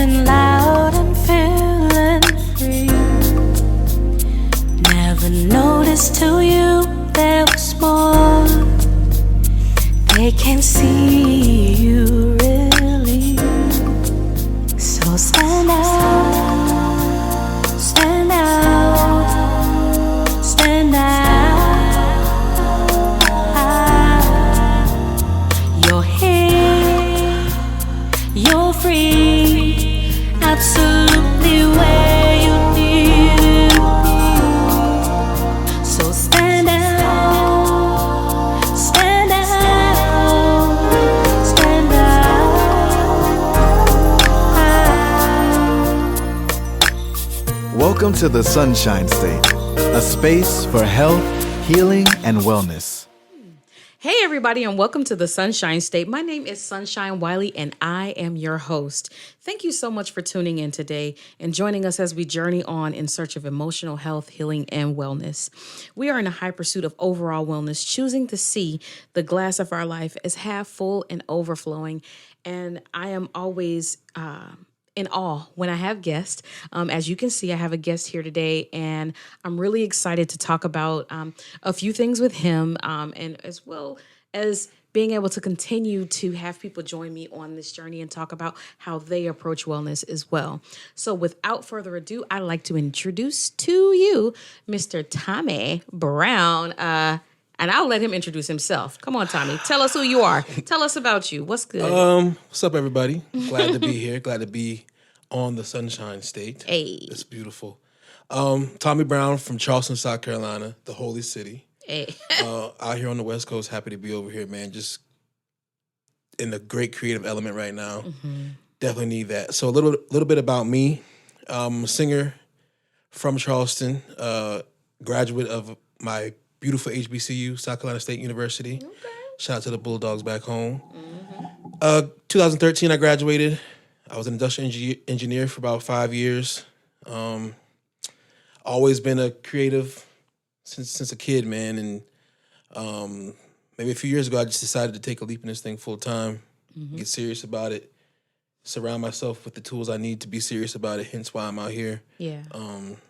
Laughing loud and feeling free. Never noticed till you there was more. They can't see you really. So stand out, stand out, stand out. You're here, you're free, absolutely where you need to be. So stand out, stand out, stand out. Welcome to the Sonshine State, a space for health, healing, and wellness. Hey everybody, and welcome to the Sonshine State. My name is Sonshine Wiley and I am your host. Thank you so much for tuning in today and joining us as we journey on in search of emotional health, healing, and wellness. We are in a high pursuit of overall wellness, choosing to see the glass of our life as half full and overflowing. And I am always in awe when I have guests. As you can see, I have a guest here today, and I'm really excited to talk about a few things with him, and as well as being able to continue to have people join me on this journey and talk about how they approach wellness as well. So without further ado, I'd like to introduce to you Mr. Tommy Brown. And I'll let him introduce himself. Come on, Tommy. Tell us who you are. Tell us about you. What's good? What's up, everybody? Glad to be here. Glad to be on the Sonshine State. Hey. It's beautiful. Tommy Brown from Charleston, South Carolina, the holy city. Hey. Out here on the West Coast. Happy to be over here, man. Just in a great creative element right now. Mm-hmm. Definitely need that. So a little bit about me. I'm a singer from Charleston, graduate of my beautiful HBCU, South Carolina State University. Okay. Shout out to the Bulldogs back home. 2013, I graduated. I was an industrial engineer for about 5 years. Always been a creative since a kid, man. And maybe a few years ago, I just decided to take a leap in this thing full time, get serious about it, surround myself with the tools I need to be serious about it. Hence why I'm out here. Yeah.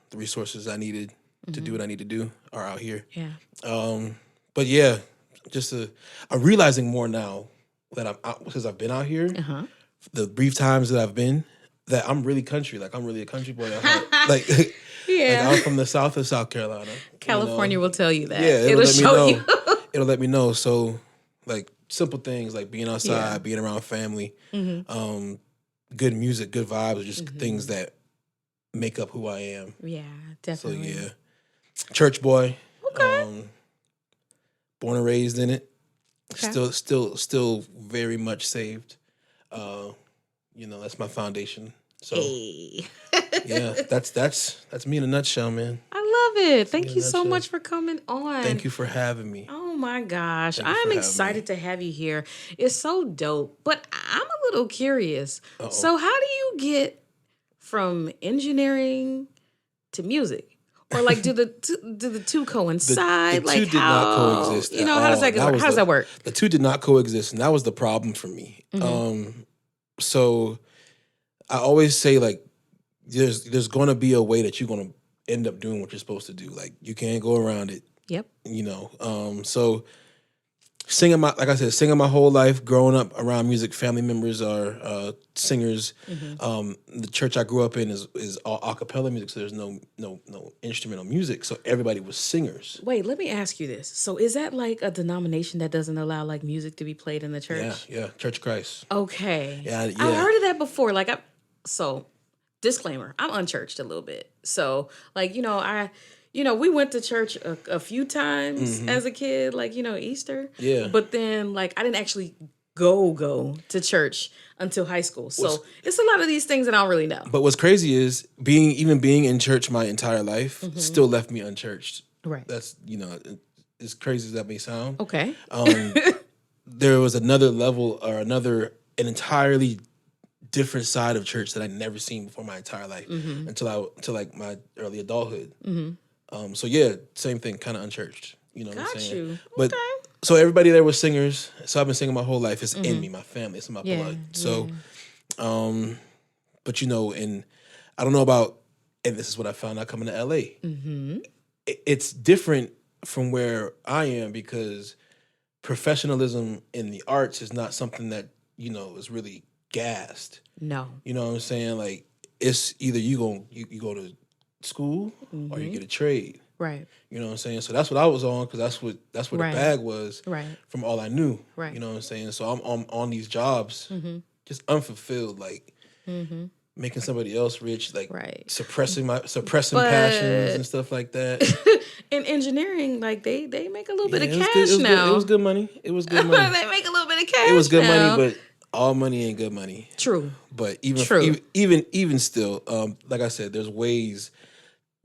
The resources I needed to do what I need to do are out here. Yeah. But yeah, I'm realizing more now that I'm out because I've been out here. Uh-huh. The brief times that I've been, that I'm really country. Like I'm really a country boy. Like, Yeah. like I'm from the south of South Carolina. California will tell you that. Yeah, It'll let me show know. you. It'll let me know. So like simple things like being outside, being around family, good music, good vibes are just things that make up who I am. Yeah, So definitely. yeah. Church boy. Okay. Born and raised in it. Okay. Still very much saved. That's my foundation. So Hey. yeah, that's me in a nutshell, man. I love it. Thank Yeah, you so that's much for coming on. Thank you for having me. Oh my gosh. Thank you for I'm having excited me. to have you here. It's so dope. But I'm a little curious. Uh-oh. So how do you get from engineering to music? Or like do the two coincide? The like two did how, not coexist. You know, at how does all. that work? How does that work? The two did not coexist, and that was the problem for me. So I always say like there's gonna be a way that you're gonna end up doing what you're supposed to do. Like you can't go around it. Yep. So singing my whole life, growing up around music. Family members are singers. The church I grew up in is all a cappella music, so there's no instrumental music. So everybody was singers. Wait, let me ask you this. So is that like a denomination that doesn't allow like music to be played in the church? Yeah, Church of Christ. Okay. Yeah. I've heard of that before. So disclaimer, I'm unchurched a little bit. So like, we went to church a few times as a kid, like, Easter. Yeah. But then like I didn't actually go to church until high school. So it's a lot of these things that I don't really know. But what's crazy is being in church my entire life still left me unchurched. Right. That's as crazy as that may sound. Okay. There was another level or an entirely different side of church that I'd never seen before my entire life until like my early adulthood. So yeah, same thing, kind of unchurched. You know what I'm saying? you. But Okay. so everybody there was singers. So I've been singing my whole life. It's in me, my family, it's in my blood. So But and I don't know about, and this is what I found out coming to LA. It's different from where I am because professionalism in the arts is not something that, is really gassed. No. You know what I'm saying? Like, it's either you go to school or you get a trade. Right. You know what I'm saying? So that's what I was on because that's what the bag was from all I knew. Right. You know what I'm saying? So I'm on these jobs just unfulfilled, like making somebody else rich, like suppressing passions and stuff like that. In engineering, like they make a little bit of it was cash good, it was now. Good, it was good money. It was good money. They make a little bit of cash. It was good now. money, but all money ain't good money. True. But even still, like I said, there's ways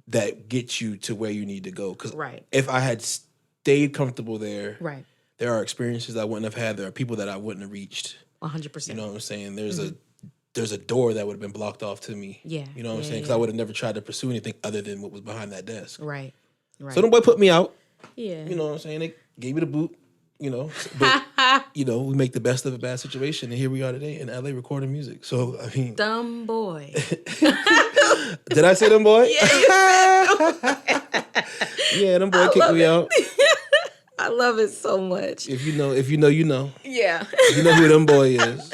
that get you to where you need to go. Because if I had stayed comfortable there, there are experiences I wouldn't have had. There are people that I wouldn't have reached. 100%. You know what I'm saying? There's a door that would have been blocked off to me. Yeah. You know what I'm saying? Because I would have never tried to pursue anything other than what was behind that desk. Right. So the boy put me out. Yeah. You know what I'm saying? They gave me the boot. But we make the best of a bad situation, and here we are today in LA recording music. So I mean, dumb boy. Did I say dumb boy? Yeah, yeah, them boy kicked me out. I love it so much. If you know, you know. Yeah. You know who them boy is.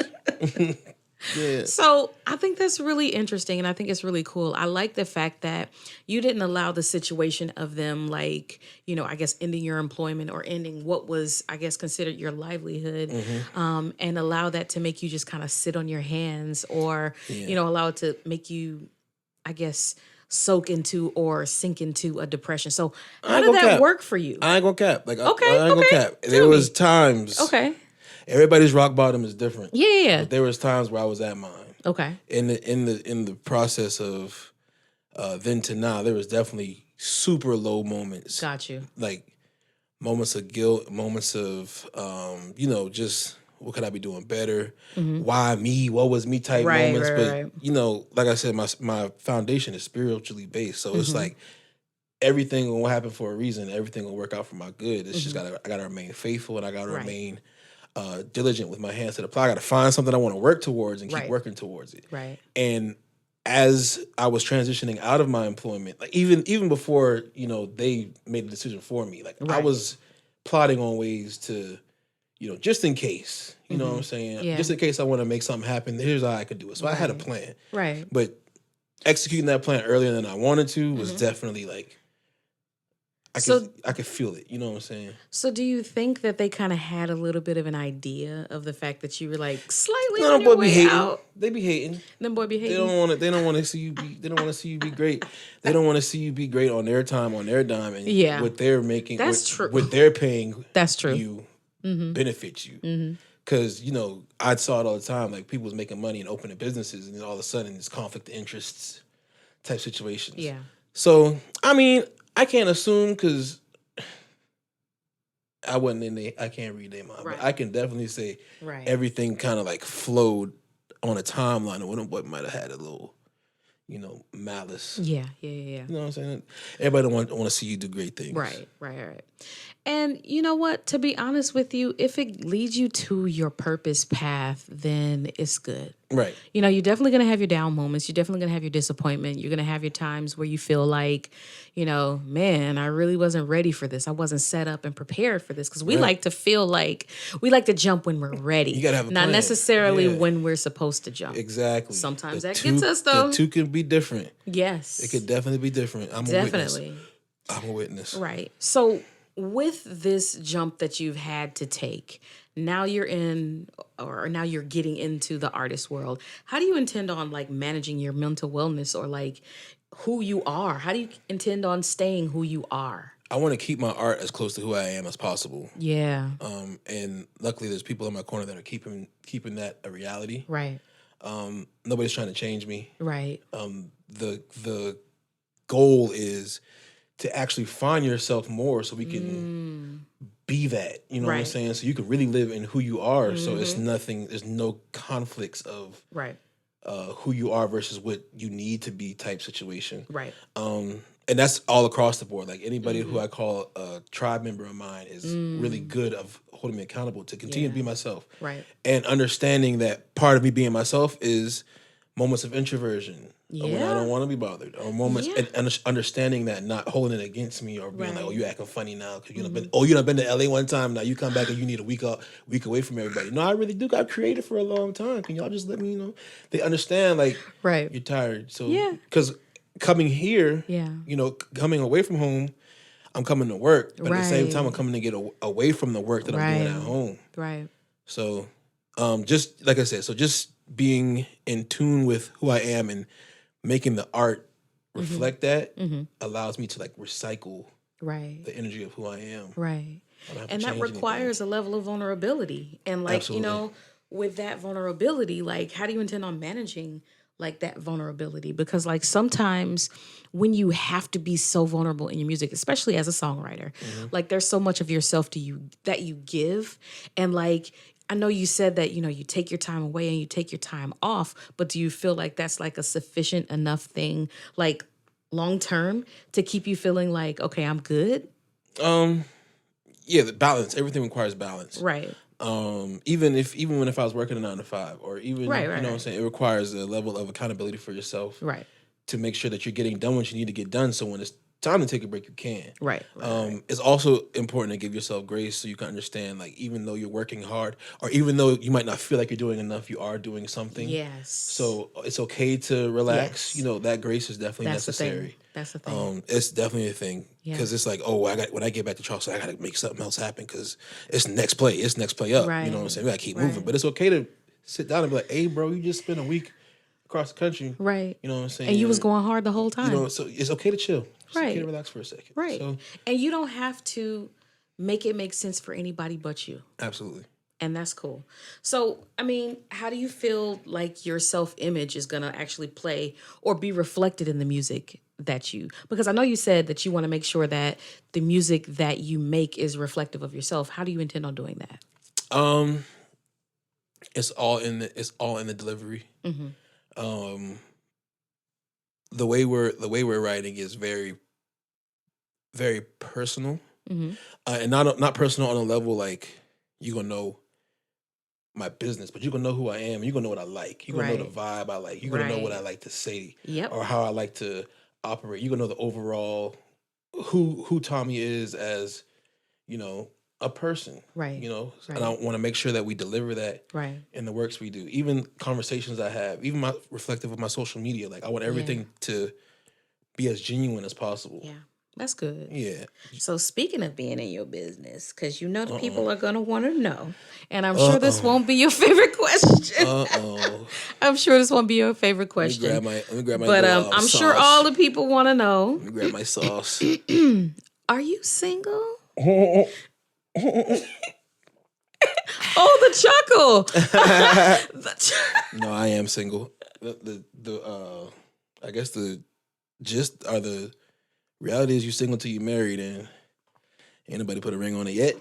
Yeah. So I think that's really interesting, and I think it's really cool. I like the fact that you didn't allow the situation of them, like, I guess ending your employment or ending what was, I guess, considered your livelihood, and allow that to make you just kind of sit on your hands or, allow it to make you, I guess, soak into or sink into a depression. So how did that work for you? I ain't gonna cap. Like, okay, I ain't gonna cap. There was times. Okay. Everybody's rock bottom is different. Yeah. But there was times where I was at mine. Okay. In the process of then to now, there was definitely super low moments. Got you. Like moments of guilt, moments of just what could I be doing better? Why me? What was me? Type moments. But like I said, my foundation is spiritually based, so it's like everything will happen for a reason. Everything will work out for my good. It's just I gotta remain faithful and I gotta remain diligent with my hands to the plow. I got to find something I want to work towards and keep working towards it. Right. And as I was transitioning out of my employment, like even before they made the decision for me, like I was plotting on ways to, just in case, you know what I'm saying, just in case I want to make something happen. Here's how I could do it. So I had a plan. Right. But executing that plan earlier than I wanted to was definitely like. I could feel it. You know what I'm saying? So do you think that they kind of had a little bit of an idea of the fact that you were like slightly on your way out? They be hating. Them boy be hating. They don't want to see you be. They don't want to see you be great. They don't want to see you be great on their time, on their dime, and what they're making. That's true. What they're paying. That's true. You benefits you. Because I saw it all the time. Like people was making money and opening businesses, and then all of a sudden it's conflict of interests type situations. Yeah. So I mean. I can't assume because I wasn't in there. I can't read their mind. But I can definitely say everything kind of like flowed on a timeline of what might have had a little, malice. Yeah. You know what I'm saying? Everybody don't want to see you do great things. Right. And you know what? To be honest with you, if it leads you to your purpose path, then it's good. Right. You're definitely going to have your down moments. You're definitely going to have your disappointment. You're going to have your times where you feel like, man, I really wasn't ready for this. I wasn't set up and prepared for this. Because we like to feel like we like to jump when we're ready. You got to have a Not plan. necessarily when we're supposed to jump. Exactly. Sometimes that gets us, though. The two can be different. Yes. It could definitely be different. I'm a witness. Right. So with this jump that you've had to take, now you're getting into the artist world. How do you intend on like managing your mental wellness or like who you are? How do you intend on staying who you are? I want to keep my art as close to who I am as possible. Yeah. And luckily there's people in my corner that are keeping that a reality. Right. Nobody's trying to change me. Right. The goal is to actually find yourself more so we can be that, what I'm saying? So you can really live in who you are. So it's there's no conflicts of who you are versus what you need to be type situation. Right. And that's all across the board. Like anybody who I call a tribe member of mine is really good of holding me accountable to continue to be myself. Right. And understanding that part of me being myself is moments of introversion, or when I don't want to be bothered, or moments and understanding that, not holding it against me, or being like, oh, you acting funny now because you done been to LA one time, now you come back and you need a week away from everybody. No, I really do got creative for a long time. Can y'all just let me They understand like you're tired. So because coming here, coming away from home, I'm coming to work, but at the same time I'm coming to get away from the work that I'm doing at home. Right. So just like I said, so just being in tune with who I am and making the art reflect that allows me to like recycle the energy of who I am. Right. And that requires a level of vulnerability. And like, Absolutely. With that vulnerability, like how do you intend on managing like that vulnerability? Because like sometimes when you have to be so vulnerable in your music, especially as a songwriter, like there's so much of yourself that you give. And like, I know you said that, you take your time away and you take your time off, but do you feel like that's like a sufficient enough thing, like long term, to keep you feeling like, okay, I'm good? Yeah, the balance. Everything requires balance. Right. Even if I was working a 9 to 5, or even Right, you know what I'm saying, it requires a level of accountability for yourself. Right. To make sure that you're getting done what you need to get done, so when it's time to take a break, you can. Right. It's also important to give yourself grace so you can understand, like, even though you're working hard, or even though you might not feel like you're doing enough, you are doing something. Yes. So it's okay to relax. Yes. That grace is definitely necessary. That's the thing. It's definitely a thing, because it's like, oh, when I get back to Charleston, I got to make something else happen because it's next play up. Right. You know what I'm saying? We got to keep moving, but it's okay to sit down and be like, hey, bro, you just spent a week across the country. Right. You know what I'm saying? And you was going hard the whole time. So it's okay to chill. It's Right. okay to relax for a second. Right. So, and you don't have to make it make sense for anybody but you. absolutely. And that's cool. So, I mean, how do you feel like your self-image is going to actually play or be reflected in the music because I know you said that you want to make sure that the music that you make is reflective of yourself. How do you intend on doing that? It's all in the delivery. The way we're writing is very, very personal, and not personal on a level like you're gonna know my business, but you're gonna know who I am. You're gonna know what I like. You're gonna know the vibe I like. You're gonna know what I like to say, or how I like to operate. You're gonna know the overall who Tommy is as a person, right? And I want to make sure that we deliver that right in the works we do. Even conversations I have, even my reflective of my social media, like I want everything to be as genuine as possible. Yeah, that's good. Yeah. So speaking of being in your business, because the people are gonna want to know, and I'm sure this won't be your favorite question. I'm sure this won't be your favorite question. Let me grab my but I'm I'm sure all the people want to know. Let me grab my sauce. Are you single? Oh, the chuckle. No, I am single. I guess the gist or the reality is you single till you married, and ain't nobody put a ring on it yet.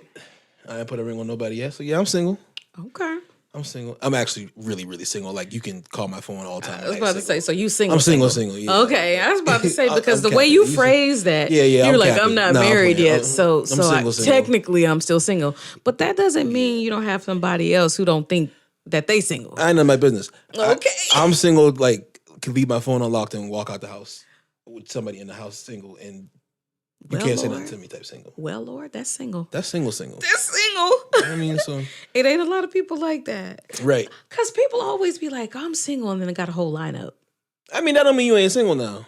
I ain't put a ring on nobody yet. So yeah, I'm single. Okay. I'm single. I'm actually really, really single. Like, you can call my phone all the time. I was about to say, so you single? I'm single. Yeah. Okay, I was about to say, because the way you phrase that, you're like, capping. I'm not married yet, so single. Technically I'm still single. But that doesn't mean you don't have somebody else who don't think that they single. I know my business. Okay. I'm single. Like, can leave my phone unlocked and walk out the house with somebody in the house single, and you can't say nothing to me type single. Well, Lord, that's single. That's single. That's single. I mean, so it ain't a lot of people like that, right? Because people always be like, I'm single, and then they got a whole lineup. I mean, that don't mean you ain't single now.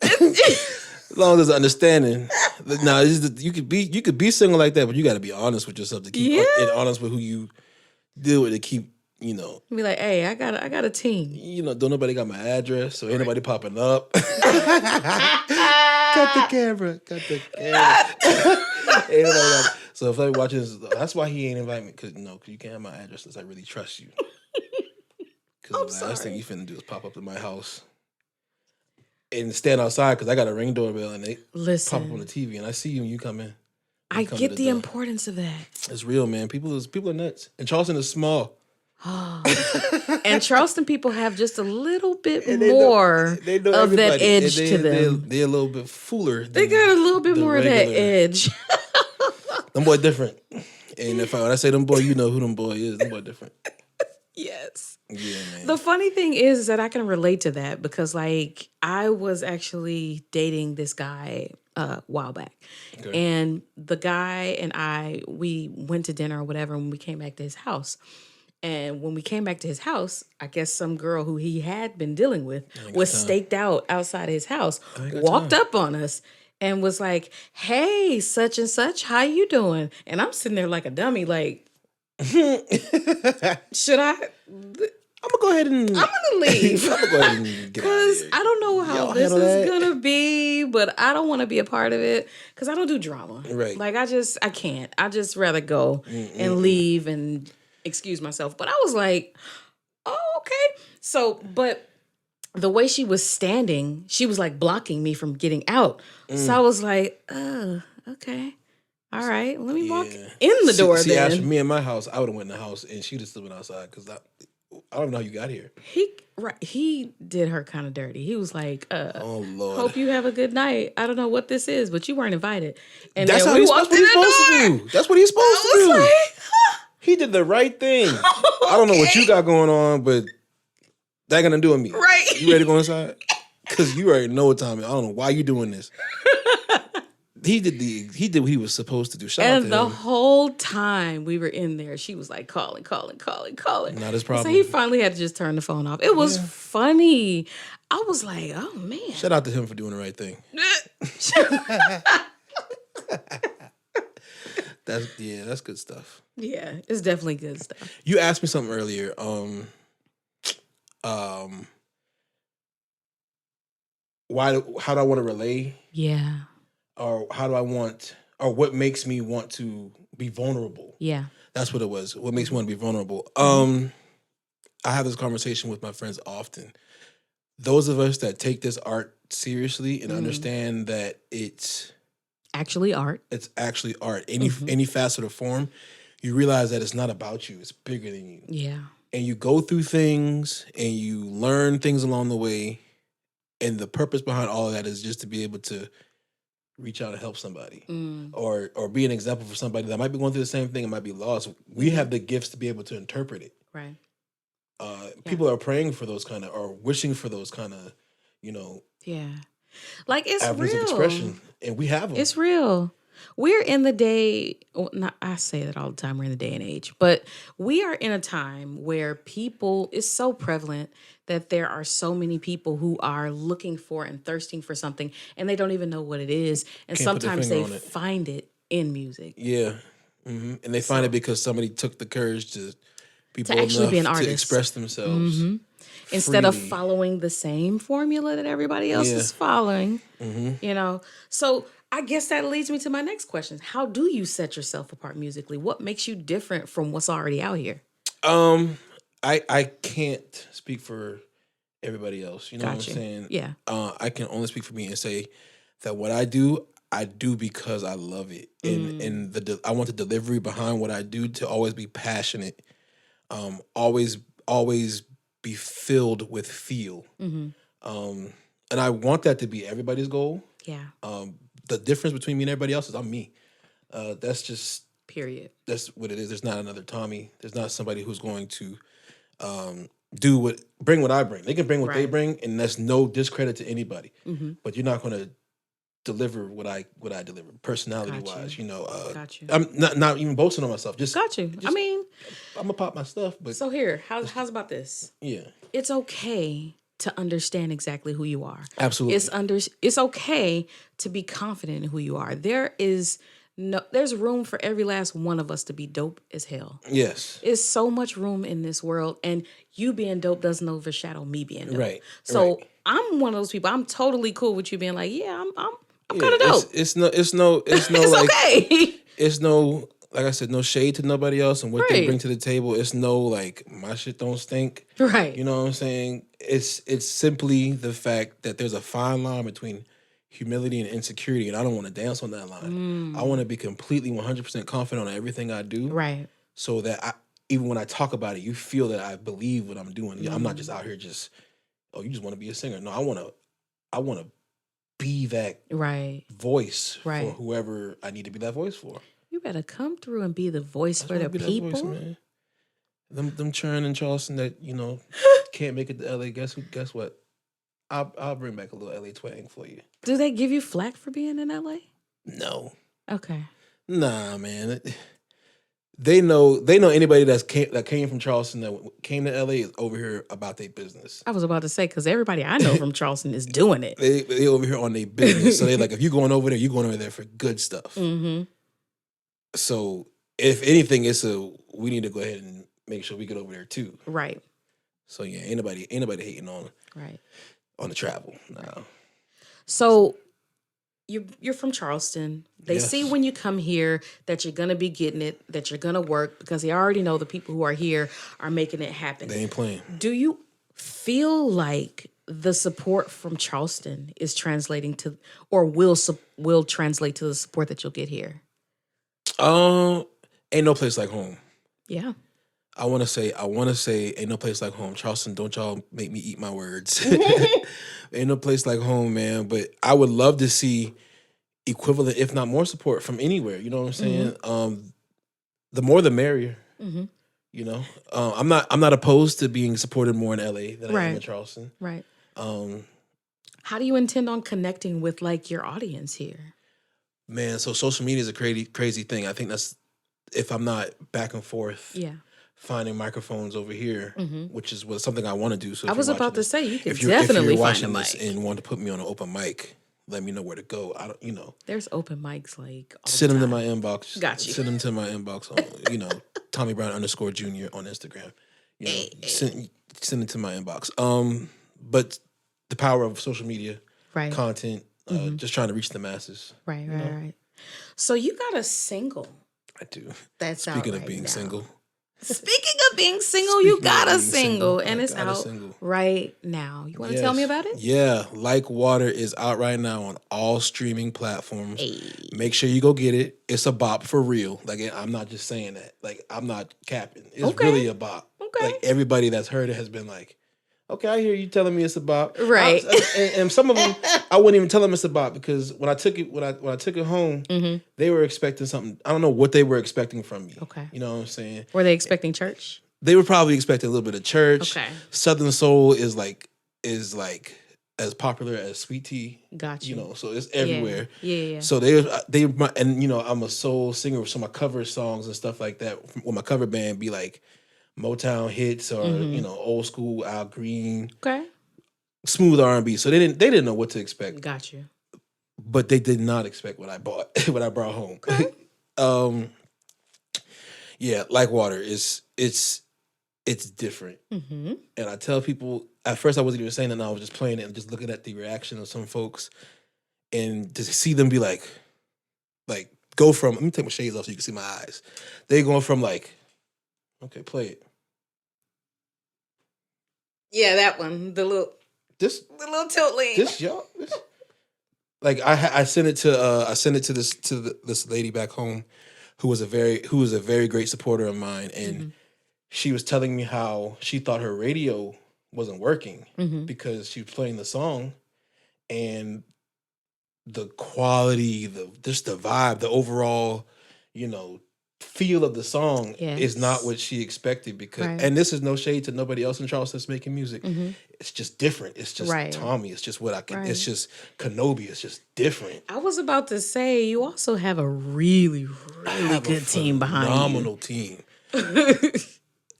As long as there's an understanding. Now, you could be single like that, but you got to be honest with yourself to keep and honest with who you deal with to keep. Be like, hey, I got a team. Don't nobody got my address, so ain't nobody popping up. Cut the camera. Ain't nobody so if somebody watches, that's why he ain't invite me, because you can't have my address unless I really trust you. Because the last thing you finna do is pop up to my house and stand outside, because I got a Ring doorbell and they pop up on the TV and I see you and you come in. I get the importance of that. It's real, man. People are nuts, and Charleston is small. And Charleston people have just a little bit more of that edge to them. They're a little bit fuller. They got a little bit more of that edge. Them boy different. And when I say them boy, you know who them boy is. Them boy different. Yes. Yeah, man. The funny thing is that I can relate to that because, like, I was actually dating this guy a while back. Okay. And the guy and we went to dinner or whatever, and we came back to his house. And when we came back to his house, I guess some girl who he had been dealing with was staked out outside his house, walked up on us, and was like, "Hey, such and such, how you doing?" And I'm sitting there like a dummy, like, should I? I'm gonna go ahead and I'm gonna leave. I'm gonna go ahead and get out of Because here. I don't know how Y'all this handle is that? gonna be, but I don't want to be a part of it because I don't do drama. Right. Like I can't. I just rather go and leave and excuse myself. But I was like, oh, okay. So, but the way she was standing, she was like blocking me from getting out. So I was like, oh, okay. All right, let me walk in the door See, then. Ash, me in my house, I would have went in the house and she'd have still been outside because I don't know how you got here. He did her kind of dirty. He was like, Oh Lord. hope you have a good night. I don't know what this is, but you weren't invited. And That's then how we that's walked what in he's the supposed to door. do. That's what he's supposed to I do. was like, He did the right thing. I don't know what you got going on, but that gonna do with me. Right. You ready to go inside? Because you already know what time. I don't know why you doing this. He did what he was supposed to do. Shout out and to the him. whole time we were in there, she was like calling. Not his problem. So he finally had to just turn the phone off. It was funny. I was like, oh man. Shout out to him for doing the right thing. That's good stuff. Yeah, it's definitely good stuff. You asked me something earlier. How do I want to relay? Yeah. Or how do I want, or what makes me want to be vulnerable? Yeah. That's what it was. What makes me want to be vulnerable? I have this conversation with my friends often. Those of us that take this art seriously and understand that it's actually art. It's actually art. Any facet or form, you realize that it's not about you. It's bigger than you. Yeah. And you go through things and you learn things along the way. And the purpose behind all of that is just to be able to reach out and help somebody or be an example for somebody that might be going through the same thing and might be lost. We have the gifts to be able to interpret it. Right. People are praying for those kind of, or wishing for those kind of, Yeah. Like it's avenues real. of expression. And we have them. It's real. We're in the day, well, not, I say that all the time, we're in the day and age, but we are in a time where people, it's so prevalent that there are so many people who are looking for and thirsting for something and they don't even know what it is. And Can't put their sometimes they finger on it. find it in music. Yeah. And they find it because somebody took the courage to be bold actually be an enough to artist. express themselves. Instead of freely. following the same formula that everybody else is following, So I guess that leads me to my next question. How do you set yourself apart musically? What makes you different from what's already out here? I can't speak for everybody else. You know what I'm saying? Yeah. I can only speak for me and say that what I do because I love it. And I want the delivery behind what I do to always be passionate. Always be filled with feel. And I want that to be everybody's goal. Yeah. The difference between me and everybody else is I'm me. That's just Period. that's what it is. There's not another Tommy. There's not somebody who's going to bring what I bring. They can bring what they bring, and that's no discredit to anybody. But you're not going to deliver what I deliver, personality wise. Got you. I'm not even boasting on myself. Just Got you. I mean, I'm gonna pop my stuff. But so here, how's about this? yeah, It's okay to understand exactly who you are. absolutely. It's okay to be confident in who you are. There's room for every last one of us to be dope as hell. Yes. There's so much room in this world, and you being dope doesn't overshadow me being dope. Right. So right. I'm one of those people. I'm totally cool with you being like, yeah, I'm kind of dope. It's no It's like okay. it's no, like I said, no shade to nobody else and what they bring to the table. It's no like my shit don't stink. Right. You know what I'm saying? It's simply the fact that there's a fine line between humility and insecurity, and I don't want to dance on that line. I want to be completely 100% confident on everything I do. Right. So that even when I talk about it, you feel that I believe what I'm doing. I'm not just out here just, oh, you just want to be a singer. No, I want to be that voice for whoever I need to be that voice for. You better come through and be the voice for the Be that people. voice, man. Them churn in Charleston that can't make it to LA. Guess what? I'll bring back a little LA twang for you. Do they give you flack for being in LA? No. Okay. Nah, man. They know anybody that came from Charleston that came to LA is over here about their business. I was about to say, because everybody I know from Charleston is doing it. They over here on their business. So they like, if you're going over there, you're going over there for good stuff. Mm-hmm. So if anything, we need to go ahead and make sure we get over there too. Right. So yeah, ain't nobody hating on the travel. No. Right. So you're from Charleston. They see when you come here that you're gonna be getting it, that you're gonna work, because they already know the people who are here are making it happen. They ain't playing. Do you feel like the support from Charleston is translating to, or will translate to the support that you'll get here? Ain't no place like home. Yeah. I want to say, ain't no place like home. Charleston, don't y'all make me eat my words. Ain't no place like home, man. But I would love to see equivalent, if not more, support from anywhere. You know what I'm saying? Mm-hmm. The more, the merrier. Mm-hmm. You know, I'm not opposed to being supported more in LA than I am in Charleston. Right. How do you intend on connecting with like your audience here? Man, so social media is a crazy thing. I think that's, if I'm not back and forth. Yeah. Finding microphones over here, which is something I want to do. So I was about to say, you can if definitely you're find a this mic and want to put me on an open mic, let me know where to go. I don't, There's open mics like all send the them to time. my inbox. Got you. Send them to my inbox on Tommy Brown _ Jr. on Instagram. Send it to my inbox. But the power of social media, content, just trying to reach the masses. Right. So you got a single. I do. That's Speaking out of right being now. single. Speaking of being single, you got a single, and it's out single. right now. You want to tell me about it? Yeah, Like Water is out right now on all streaming platforms. Hey. Make sure you go get it. It's a bop for real. Like, I'm not just saying that. Like, I'm not capping. It's really a bop. Okay. Like, everybody that's heard it has been like, okay, I hear you telling me it's a bop. Right. And some of them, I wouldn't even tell them it's a bop, because when I took it, when I took it home, they were expecting something. I don't know what they were expecting from me. Okay. You know what I'm saying? Were they expecting church? They were probably expecting a little bit of church. Okay. Southern Soul is like as popular as Sweet Tea. Got you. So it's everywhere. Yeah. So they and I'm a soul singer, so my cover songs and stuff like that with my cover band be like Motown hits or old school Al Green. Okay. Smooth R&B. So they didn't know what to expect. Got you. But they did not expect what I bought, what I brought home. Okay. Yeah, Like Water it's different. Mm-hmm. And I tell people, at first I wasn't even saying that, I was just playing it and just looking at the reaction of some folks, and to see them be like go from, let me take my shades off so you can see my eyes. They going from like, okay, play it. Yeah, that one. The little tilt lean. This y'all. Like I sent it to this lady back home who was a very great supporter of mine, and she was telling me how she thought her radio wasn't working because she was playing the song, and the quality, the vibe, the overall, feel of the song is not what she expected, because and this is no shade to nobody else in Charleston that's making music. It's just different. It's just Tommy. It's just what I can. It's just Kenobi. It's just different. I was about to say, you also have a really, really good team behind you. Phenomenal team.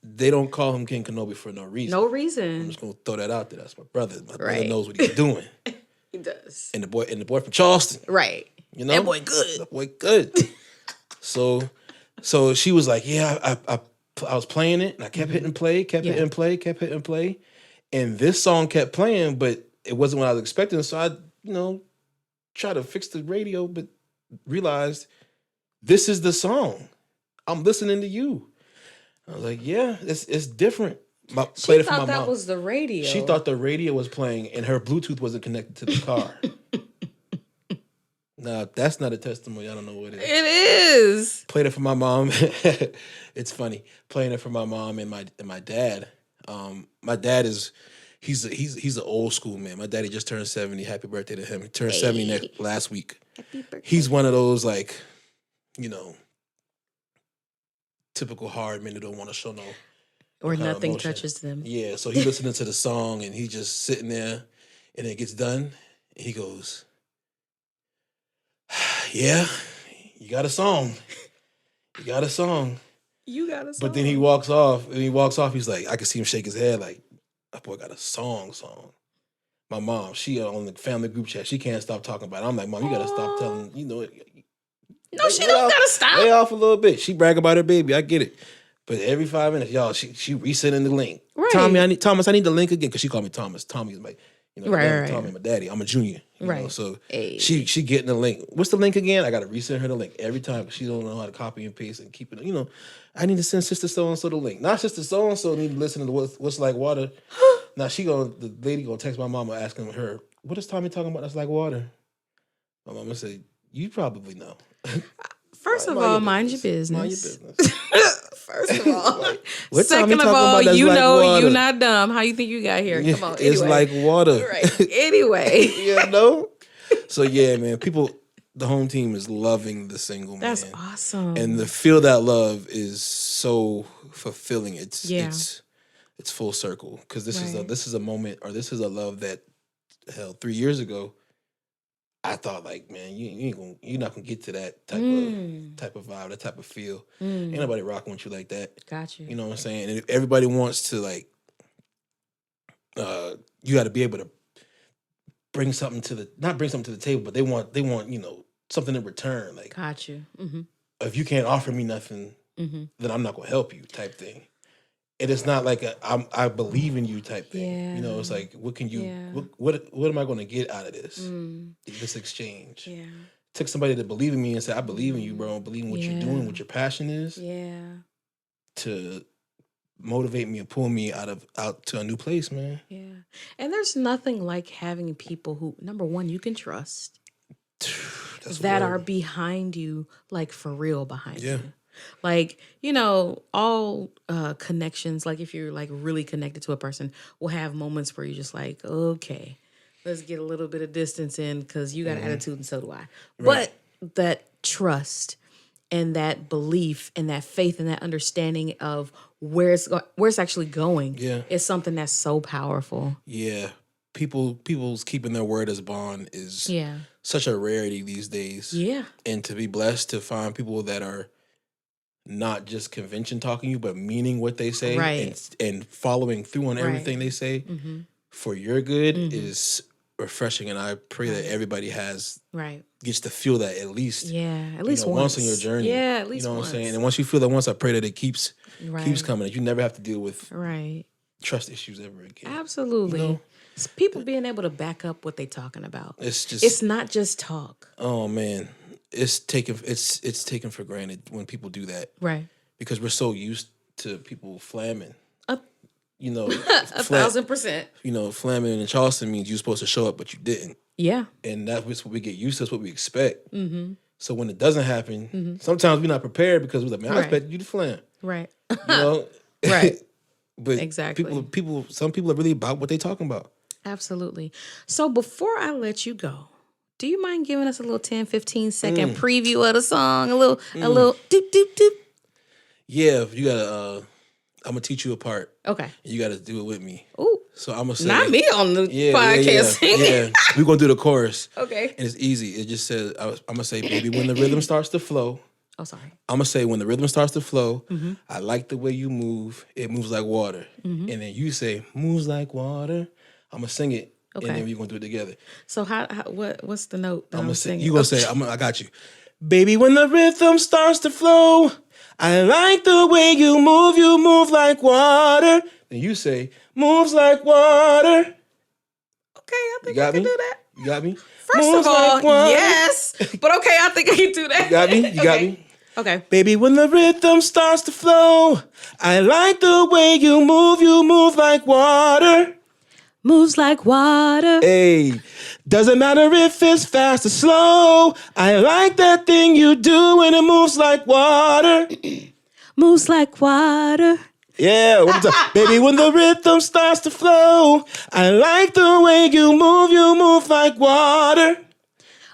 They don't call him King Kenobi for no reason. No reason. I'm just gonna throw that out there. That's my brother. My brother knows what he's doing. He does. And the boy from Charleston. Right. That boy good. That boy good. So she was like, yeah, I was playing it, and I kept hitting play, kept hitting play. And this song kept playing, but it wasn't what I was expecting. So I, tried to fix the radio, but realized this is the song. I'm listening to you. I was like, yeah, it's different. She thought that was the radio. She thought the radio was playing, and her Bluetooth wasn't connected to the car. Nah, that's not a testimony. I don't know what it is. It is. Played it for my mom. It's funny. Playing it for my mom and my dad. My dad he's an old school man. My daddy just turned 70. Happy birthday to him. He turned 70 last week. Happy birthday. He's one of those typical hard men who don't want to show Or kind of nothing emotion. touches them. Yeah, so he listening to the song and he just sitting there, and it gets done, and he goes, "Yeah, you got a song, you got a song." You got a song. But then he walks off, and he's like, I can see him shake his head, like, that boy got a song. My mom, she on the family group chat, she can't stop talking about it. I'm like, Mom, you gotta stop telling, No, she don't gotta stop. Lay off a little bit. She brag about her baby, I get it. But every 5 minutes, y'all, she resending the link. Right. Thomas, I need the link again, because she called me Thomas. Tommy's my, Right. Tommy, my daddy. I'm a junior. Right. So Hey. she getting the link. What's the link again? I gotta resend her the link every time, because she don't know how to copy and paste and keep it. I need to send sister so and so the link. Not sister so and so need to listen to what's like water. Now the lady gonna text my mama asking her, what is Tommy talking about that's like water? My mama said, you probably know. First of all, mind your business. Mind your business. First of all. What Tommy Second of talking all, about that's you like know water? you're not dumb. How you think you got here? Come on. It's Anyway. like water. Right. Anyway. So yeah, man, the home team is loving the single, That's man. awesome. And to feel that love is so fulfilling. It's full circle, because this is a moment, or this is a love that, hell, 3 years ago, I thought, like, man, you're not gonna get to that type of vibe, that type of feel. Ain't nobody rocking with you like that. Got you. You know what I'm saying? And everybody wants to, like, you got to be able to bring something not bring something to the table, but they want something in return. Like, Got you. Mm-hmm. if you can't offer me nothing, then I'm not gonna help you, type thing. And it's not like I believe in you type thing. Yeah. It's like, what can you Yeah. what am I gonna get out of this? This exchange. Yeah. Took somebody to believe in me and say, I believe in you, bro. I believe in what you're doing, what your passion is, Yeah. to motivate me and pull me out to a new place, man. Yeah. And there's nothing like having people who, number one, you can trust, That's that word. are behind you, like for real behind Yeah. you. Like, all connections, like if you're like really connected to a person, will have moments where you're just like, okay, let's get a little bit of distance in because you got attitude and so do I. Right. But that trust and that belief and that faith and that understanding of where it's actually going is something that's so powerful. Yeah. People's keeping their word as bond is such a rarity these days. Yeah. And to be blessed to find people that are not just convention talking you, but meaning what they say and following through on everything they say for your good is refreshing. And I pray that everybody gets to feel that at least once in your journey. Yeah, at least what once. I'm saying? And once you feel that once, I pray that it keeps coming, that you never have to deal with trust issues ever again. Absolutely. It's people being able to back up what they're talking about. It's not just talk. Oh man. It's taken for granted when people do that. Right. Because we're so used to people flamming. 1,000%. Flamming in Charleston means you're supposed to show up, but you didn't. Yeah. And that's what we get used to. That's what we expect. Mm-hmm. So when it doesn't happen, sometimes we're not prepared because we're like, man, I expect you to flam. Right. Right. But exactly. some people are really about what they're talking about. Absolutely. So before I let you go, do you mind giving us a little 10, 15 second preview of the song? A little doop, doop, doop. Yeah, you gotta, I'm gonna teach you a part. Okay. You gotta do it with me. Ooh. So I'm gonna say. Not me on the podcast singing. Yeah, we're gonna do the chorus. Okay. And it's easy. It just says, I'm gonna say, baby, when the rhythm starts to flow. Oh, sorry. I'm gonna say, when the rhythm starts to flow, I like the way you move. It moves like water. And then you say, moves like water. I'm gonna sing it. Okay. And then we're gonna do it together. So what's the note that I'm singing? You gonna say, I got you. Baby, when the rhythm starts to flow, I like the way you move like water. Then you say, moves like water. Okay, I think got I can me? do that. You got me? First Moves of all, like water. yes. But okay, I think I can do that. You got me? You got me? Okay. Baby, when the rhythm starts to flow, I like the way you move like water. Moves like water. Hey, doesn't matter if it's fast or slow. I like that thing you do when it moves like water. Moves like water. Yeah, one more time. Baby, when the rhythm starts to flow, I like the way you move like water.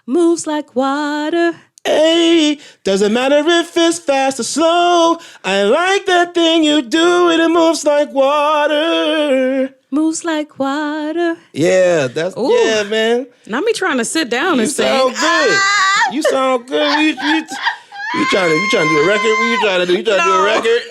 Moves like water. Hey, doesn't matter if it's fast or slow. I like that thing you do, and it moves like water. Moves like water. Yeah, that's yeah, man. Not me trying to sit down You and sing. sound good. You sound good. You trying to do a record? What you trying to do? You trying to do a record?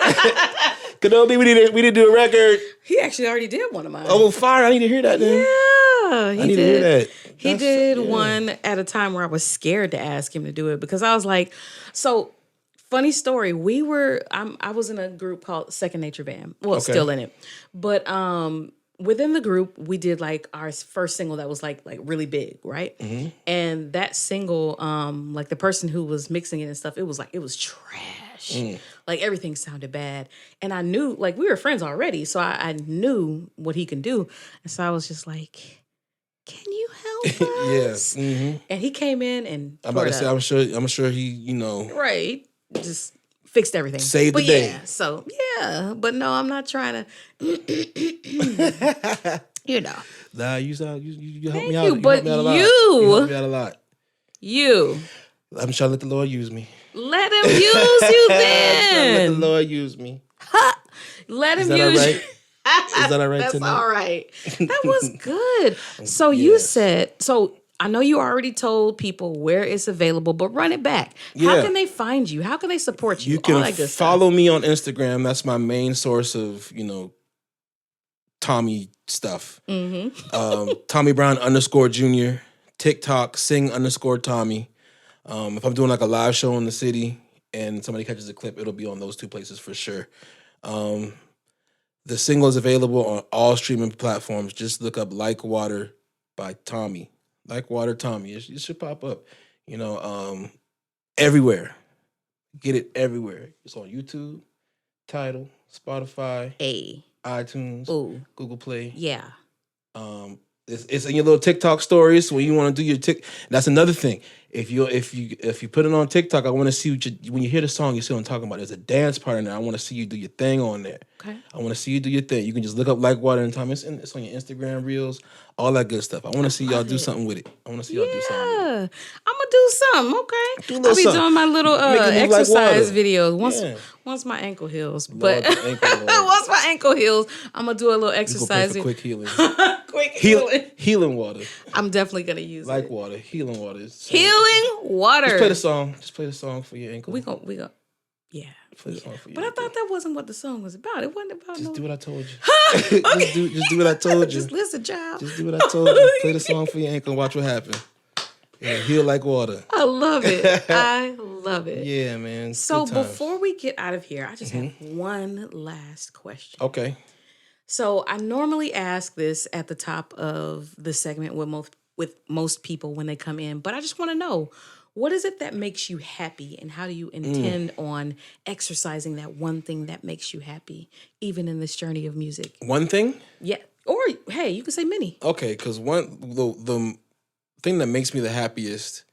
Kenobi, we need to do a record. He actually already did one of mine. Oh, fire! I need to hear that. Then. Yeah, I need to hear that. He did one at a time where I was scared to ask him to do it because I was like, so funny story. I was in a group called Second Nature Band. Well, still in it, but within the group we did like our first single that was like really big, right? Mm-hmm. And that single, like the person who was mixing it and stuff, it was trash. Like everything sounded bad, and I knew like we were friends already, so I knew what he can do, and so I was just like, can you help us? Yeah. Mm-hmm. And he came in and I'm about to say, I'm sure he, right, just fixed everything. Saved the day. Yeah, so yeah, but no, I'm not trying to, Nah, you help Thank me out. you, but help me out a lot. you help me out a lot. I'm trying to let the Lord use me. Let him use you then. Let the Lord use me. Let him Is that use all right? you. Is that all right That's tonight? all right. That was good. So you said, so I know you already told people where it's available, but run it back. How Yeah. can they find you? How can they support you? You can All that good follow me on Instagram. That's my main source of, Tommy stuff. Mm-hmm. Tommy Brown _Jr. TikTok sing_Tommy. If I'm doing like a live show in the city and somebody catches a clip, it'll be on those two places for sure. The single is available on all streaming platforms. Just look up Like Water by Tommy. Like Water Tommy. It should pop up. Everywhere. Get it everywhere. It's on YouTube, Tidal, Spotify, iTunes, Google Play. Yeah. It's in your little TikTok stories. So when you want to do your that's another thing. If you put it on TikTok, I want to see when you hear the song, you see what I'm talking about. There's a dance part in there. I want to see you do your thing on there. Okay. I want to see you do your thing. You can just look up Like Water and Time. It's on your Instagram reels, all that good stuff. I want to see y'all do something with it. I want to see y'all do something with it. Yeah, I'm gonna do something. Okay, Do a little I'll be something. doing my little Make it move like exercise water. videos Yeah. once my ankle heals. Lord, But the ankle, Lord. once my ankle heals, I'm gonna do a little We gonna pray exercise. for quick healing. Quick healing. Healing water. I'm definitely gonna use Like it. water. Healing water. Healing water. Just play the song. Just play the song for your ankle. We go. Yeah. Play the song for your But I ankle. thought that wasn't what the song was about. It wasn't about Just do no. what I told you. Just do what I told you. Just listen, child. Just do what I told you. Play the song for your ankle and watch what happens. Yeah, heal like water. I love it. I love it. Yeah, man. So Good times. before we get out of here, I just have one last question. Okay. So I normally ask this at the top of the segment with most people when they come in, but I just want to know, what is it that makes you happy, and how do you intend on exercising that one thing that makes you happy, even in this journey of music? One thing? Yeah. Or hey, you could say many. Okay, because the thing that makes me the happiest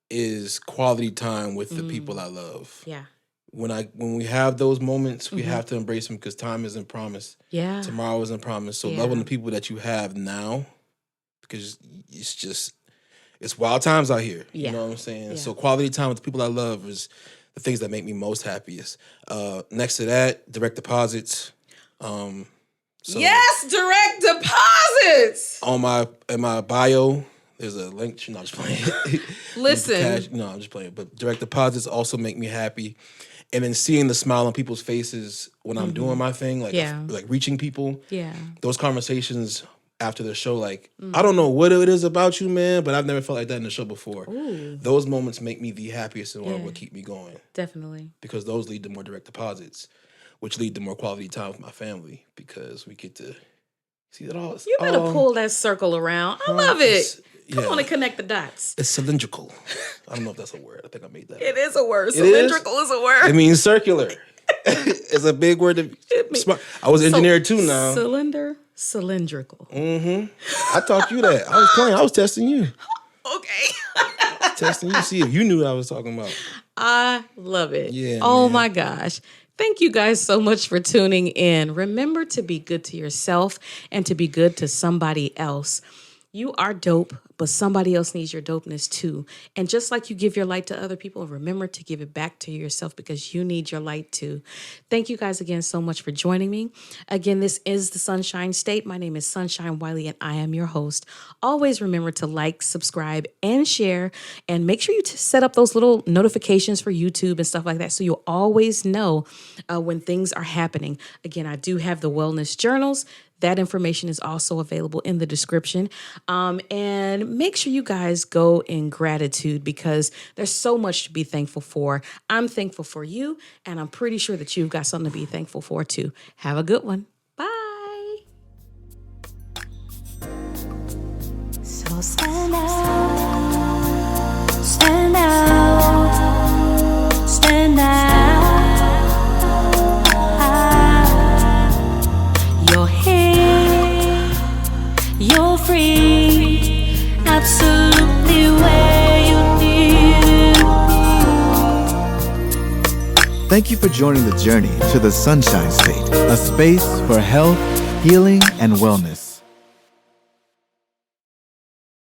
is quality time with the people I love. Yeah. When we have those moments, we have to embrace them because time isn't promised. Yeah. Tomorrow isn't promised. So Yeah. loving the people that you have now, because it's wild times out here. Yeah. You know what I'm saying? Yeah. So quality time with the people I love is the things that make me most happiest. Next to that, direct deposits. Yes, direct deposits. In my bio, there's a link. No, I'm just playing. Listen. No, I'm just playing. But direct deposits also make me happy. And then seeing the smile on people's faces when I'm doing my thing, like like reaching people. Yeah. Those conversations after the show, like, I don't know what it is about you, man, but I've never felt like that in the show before. Ooh. Those moments make me the happiest and what keep me going. Definitely. Because those lead to more direct deposits, which lead to more quality time with my family because we get to see it all. You better pull that circle around. I love it. Come on and connect the dots. It's cylindrical. I don't know if that's a word. I think I made that It up. is a word. It Cylindrical is a word. It means circular. It's a big word. I was engineered too now. Cylindrical. I taught you that. I was playing. I was testing you. Okay. Testing you. See if you knew what I was talking about. I love it. Yeah, Oh man. my gosh. Thank you guys so much for tuning in. Remember to be good to yourself and to be good to somebody else. You are dope, but somebody else needs your dopeness too. And just like you give your light to other people, remember to give it back to yourself because you need your light too. Thank you guys again so much for joining me. Again, this is the Sonshine State. My name is Sonshine Wiley and I am your host. Always remember to like, subscribe, and share. And make sure you set up those little notifications for YouTube and stuff like that so you'll always know when things are happening. Again, I do have the wellness journals. That information is also available in the description. And make sure you guys go in gratitude because there's so much to be thankful for. I'm thankful for you, and I'm pretty sure that you've got something to be thankful for too. Have a good one. Bye. So stand out, stand out, stand out. You're here, you're free, absolutely where you need to be. Thank you for joining the journey to the Sonshine State, a space for health, healing, and wellness.